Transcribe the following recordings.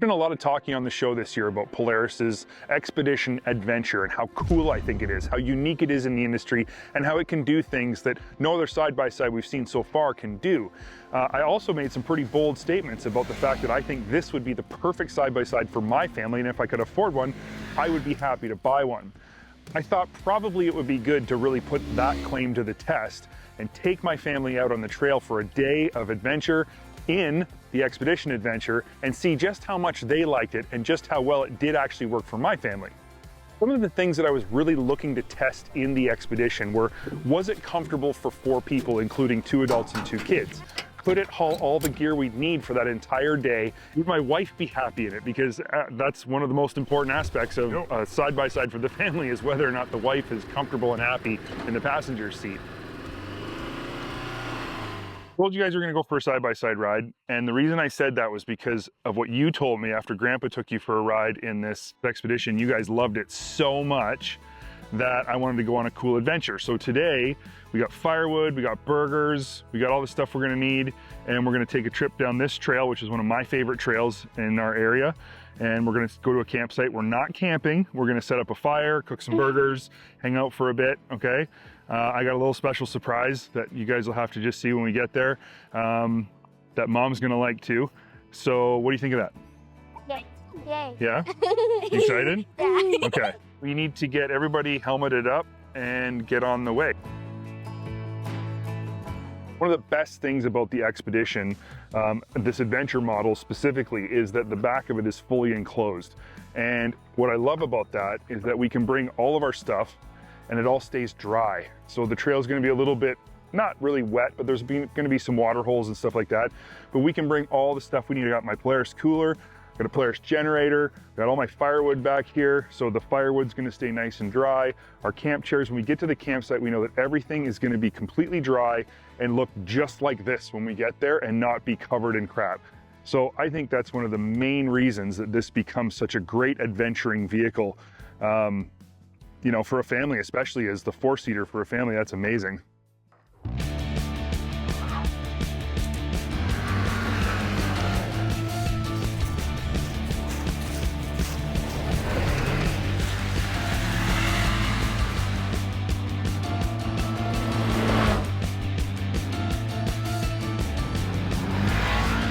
There's been a lot of talking on the show this year about Polaris's Xpedition Adventure and how cool I think it is, how unique it is in the industry, and how it can do things that no other side-by-side we've seen so far can do. I also made some pretty bold statements about the fact that I think this would be the perfect side-by-side for my family, and if I could afford one, I would be happy to buy one. I thought probably it would be good to really put that claim to the test and take my family out on the trail for a day of adventure in the Xpedition Adventure and see just how much they liked it and just how well it did actually work for my family. One of the things that I was really looking to test in the Xpedition were, was it comfortable for 4 people, including 2 adults and 2 kids? Could it haul all the gear we'd need for that entire day? Would my wife be happy in it? Because that's one of the most important aspects of side-by-side for the family, is whether or not the wife is comfortable and happy in the passenger seat. I told you guys we're gonna go for a side-by-side ride, and the reason I said that was because of what you told me after Grandpa took you for a ride in this Xpedition. You guys loved it so much that I wanted to go on a cool adventure. So today, we got firewood, we got burgers, we got all the stuff we're gonna need, and we're gonna take a trip down this trail, which is one of my favorite trails in our area, and we're gonna go to a campsite. We're not camping. We're gonna set up a fire, cook some burgers, hang out for a bit, okay? I got a little special surprise that you guys will have to just see when we get there, that Mom's gonna like too. So what do you think of that? Yay. Yay. Yeah? Excited? Yeah. Okay. We need to get everybody helmeted up and get on the way. One of the best things about the Xpedition, this adventure model specifically, is that the back of it is fully enclosed. And what I love about that is that we can bring all of our stuff and it all stays dry. So the trail is going to be a little bit, not really wet, but there's going to be some water holes and stuff like that. But we can bring all the stuff we need. I got my Polaris cooler, got a Polaris generator, got all my firewood back here. So the firewood's going to stay nice and dry. Our camp chairs, when we get to the campsite, we know that everything is going to be completely dry and look just like this when we get there and not be covered in crap. So I think that's one of the main reasons that this becomes such a great adventuring vehicle. You know, for a family, especially as the 4-seater for a family, that's amazing.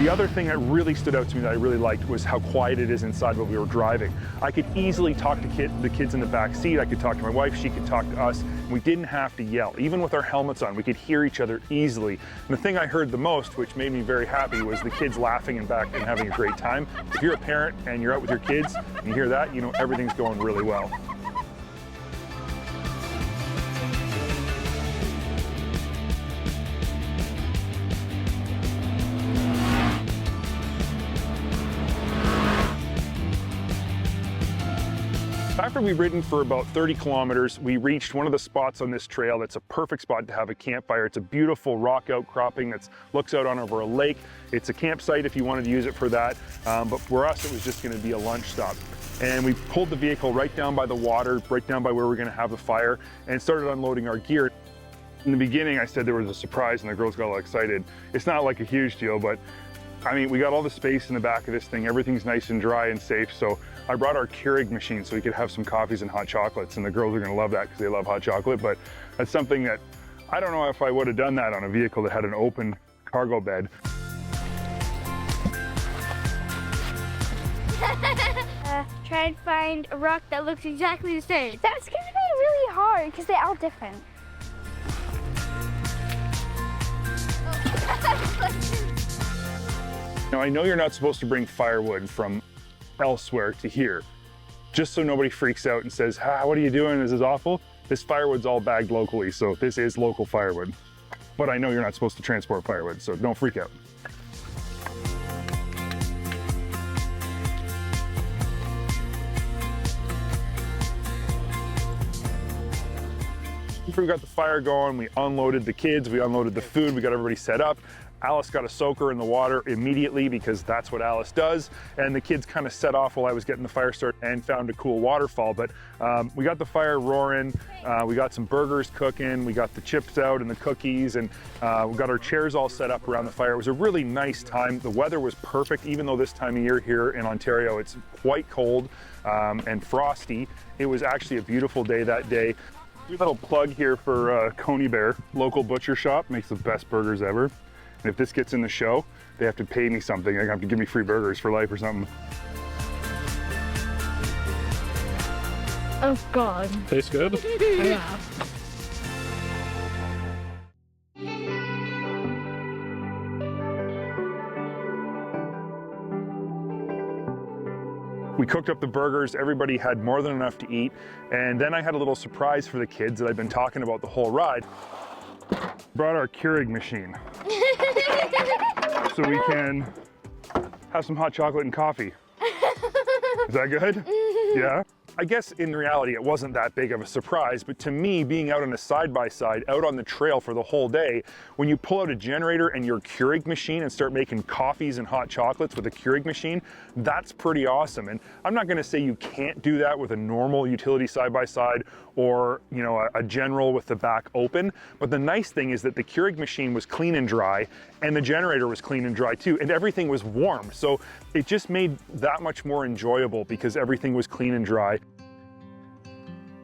The other thing that really stood out to me that I really liked was how quiet it is inside while we were driving. I could easily talk to the kids in the back seat. I could talk to my wife, she could talk to us. We didn't have to yell. Even with our helmets on, we could hear each other easily. And the thing I heard the most, which made me very happy, was the kids laughing in back and having a great time. If you're a parent and you're out with your kids and you hear that, you know everything's going really well. After we've ridden for about 30 kilometers, we reached one of the spots on this trail that's a perfect spot to have a campfire. It's a beautiful rock outcropping that looks out on over a lake. It's a campsite if you wanted to use it for that, but for us it was just going to be a lunch stop. And we pulled the vehicle right down by the water, right down by where we're going to have the fire, and started unloading our gear. In the beginning I said there was a surprise and the girls got all excited. It's not like a huge deal, but I mean, we got all the space in the back of this thing. Everything's nice and dry and safe. So I brought our Keurig machine so we could have some coffees and hot chocolates, and the girls are gonna love that because they love hot chocolate. But that's something that I don't know if I would have done that on a vehicle that had an open cargo bed. Try and find a rock that looks exactly the same. That's gonna be really hard because they're all different. Now, I know you're not supposed to bring firewood from elsewhere to here, just so nobody freaks out and says, what are you doing? This is awful. This firewood's all bagged locally, so this is local firewood. But I know you're not supposed to transport firewood, so don't freak out. We got the fire going, we unloaded the kids, we unloaded the food, we got everybody set up. Alice got a soaker in the water immediately because that's what Alice does. And the kids kind of set off while I was getting the fire started and found a cool waterfall. But we got the fire roaring, we got some burgers cooking, we got the chips out and the cookies, and we got our chairs all set up around the fire. It was a really nice time. The weather was perfect, even though this time of year here in Ontario, it's quite cold and frosty. It was actually a beautiful day that day. A little plug here for Coney Bear, local butcher shop, makes the best burgers ever. And if this gets in the show, they have to pay me something. They have to give me free burgers for life or something. Oh God. Tastes good? Yeah. We cooked up the burgers, everybody had more than enough to eat, and then I had a little surprise for the kids that I've been talking about the whole ride. Brought our Keurig machine so we can have some hot chocolate and coffee. Is that good? Yeah? I guess in reality it wasn't that big of a surprise, but to me, being out on a side-by-side, out on the trail for the whole day, when you pull out a generator and your Keurig machine and start making coffees and hot chocolates with a Keurig machine, that's pretty awesome. And I'm not gonna say you can't do that with a normal utility side-by-side or, you know, a general with the back open, but the nice thing is that the Keurig machine was clean and dry, and the generator was clean and dry too, and everything was warm. So it just made that much more enjoyable because everything was clean and dry.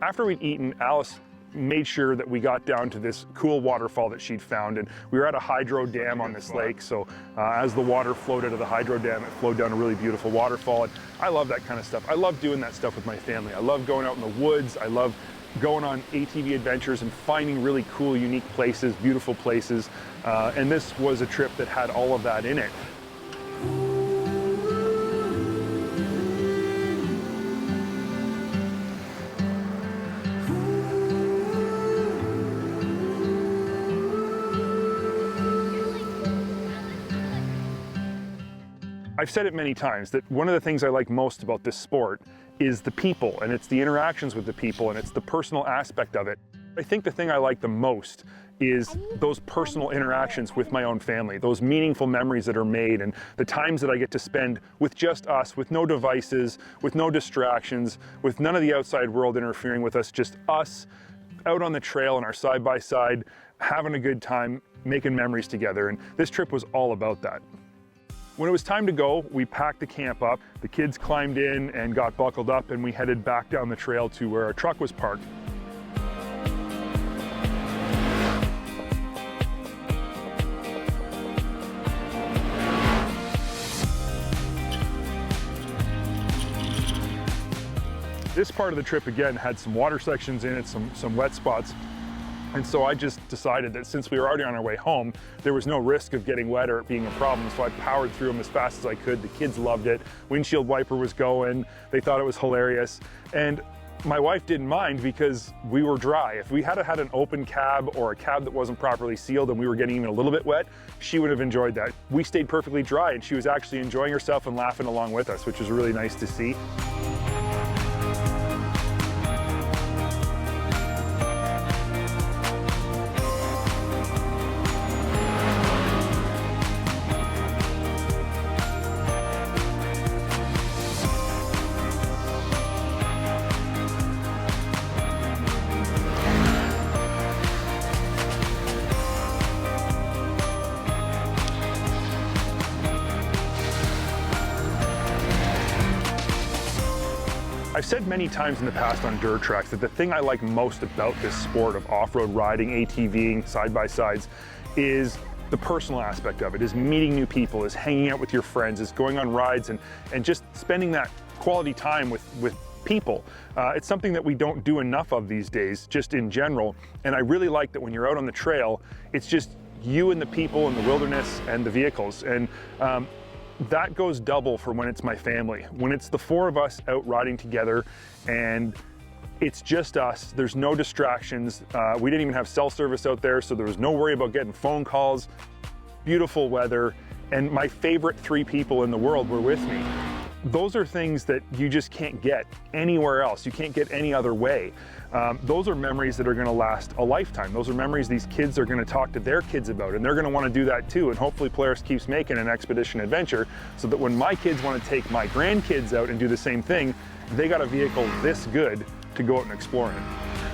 After we'd eaten, Alice made sure that we got down to this cool waterfall that she'd found, and we were at a hydro dam on this lake, so as the water flowed out of the hydro dam, it flowed down a really beautiful waterfall, and I love that kind of stuff. I love doing that stuff with my family. I love going out in the woods. I love going on ATV adventures and finding really cool, unique places, beautiful places, and this was a trip that had all of that in it. I've said it many times that one of the things I like most about this sport is the people, and it's the interactions with the people, and it's the personal aspect of it. I think the thing I like the most is those personal interactions with my own family, those meaningful memories that are made, and the times that I get to spend with just us, with no devices, with no distractions, with none of the outside world interfering with us, just us out on the trail in our side-by-side, having a good time, making memories together, and this trip was all about that. When it was time to go, we packed the camp up, the kids climbed in and got buckled up, and we headed back down the trail to where our truck was parked. This part of the trip, again, had some water sections in it, some wet spots. And so I just decided that since we were already on our way home, there was no risk of getting wet or it being a problem. So I powered through them as fast as I could. The kids loved it. Windshield wiper was going. They thought it was hilarious. And my wife didn't mind because we were dry. If we had had an open cab or a cab that wasn't properly sealed and we were getting even a little bit wet, she would have enjoyed that. We stayed perfectly dry and she was actually enjoying herself and laughing along with us, which was really nice to see. I've said many times in the past on dirt tracks that the thing I like most about this sport of off-road riding, ATVing, side-by-sides, is the personal aspect of it, is meeting new people, is hanging out with your friends, is going on rides and just spending that quality time with people. It's something that we don't do enough of these days, just in general. And I really like that when you're out on the trail, it's just you and the people and the wilderness and the vehicles. And that goes double for when it's my family. When it's the four of us out riding together and it's just us, there's no distractions. We didn't even have cell service out there, so there was no worry about getting phone calls. Beautiful weather, and my favorite three people in the world were with me. those are things that you just can't get anywhere else. You can't get any other way. Those are memories that are going to last a lifetime. Those are memories these kids are going to talk to their kids about, and they're going to want to do that too. And hopefully Polaris keeps making an expedition adventure so that when my kids want to take my grandkids out and do the same thing, they got a vehicle this good to go out and explore in.